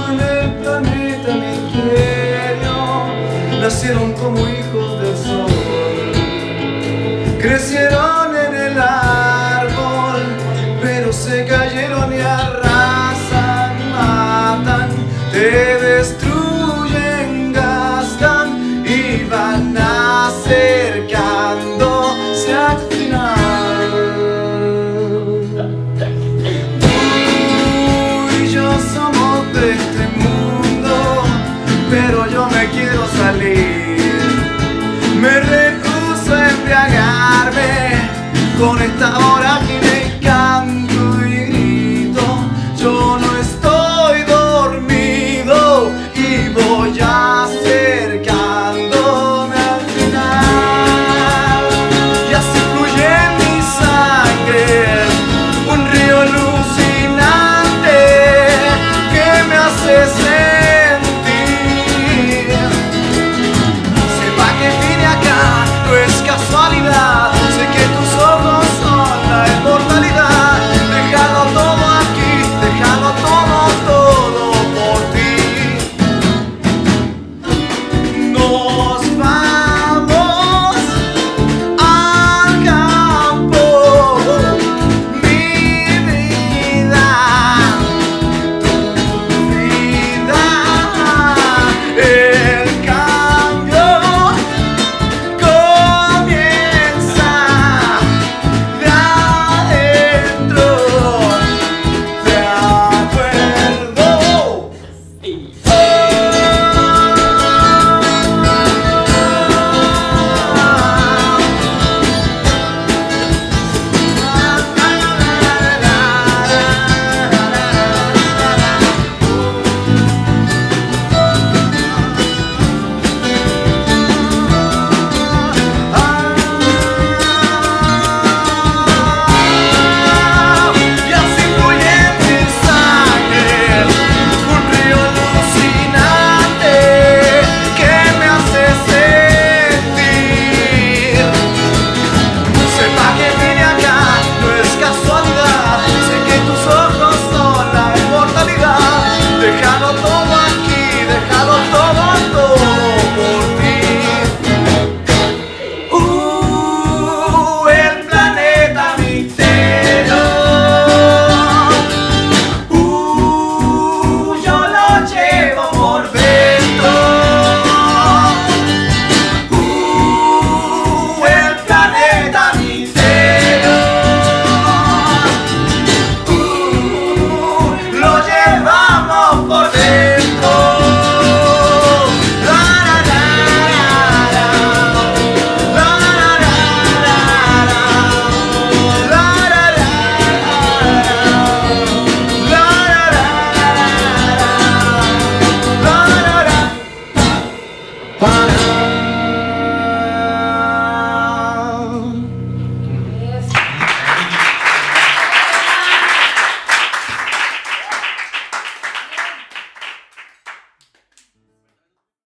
En el planeta misterio nacieron como hijos del sol, crecieron en el árbol, pero se cayeron y arrasan, matan, te destruyen, gastan y van acercándose al final. Tú y yo somos de este mundo, pero yo me quiero salir. Me rehuso a embriagarme con esta hora que me canto y grito. Yo no estoy dormido y voy acercándome al final. Y así fluye en mi sangre un río alucinante que me hace sentir. Sepa que vine acá, no es casualidad.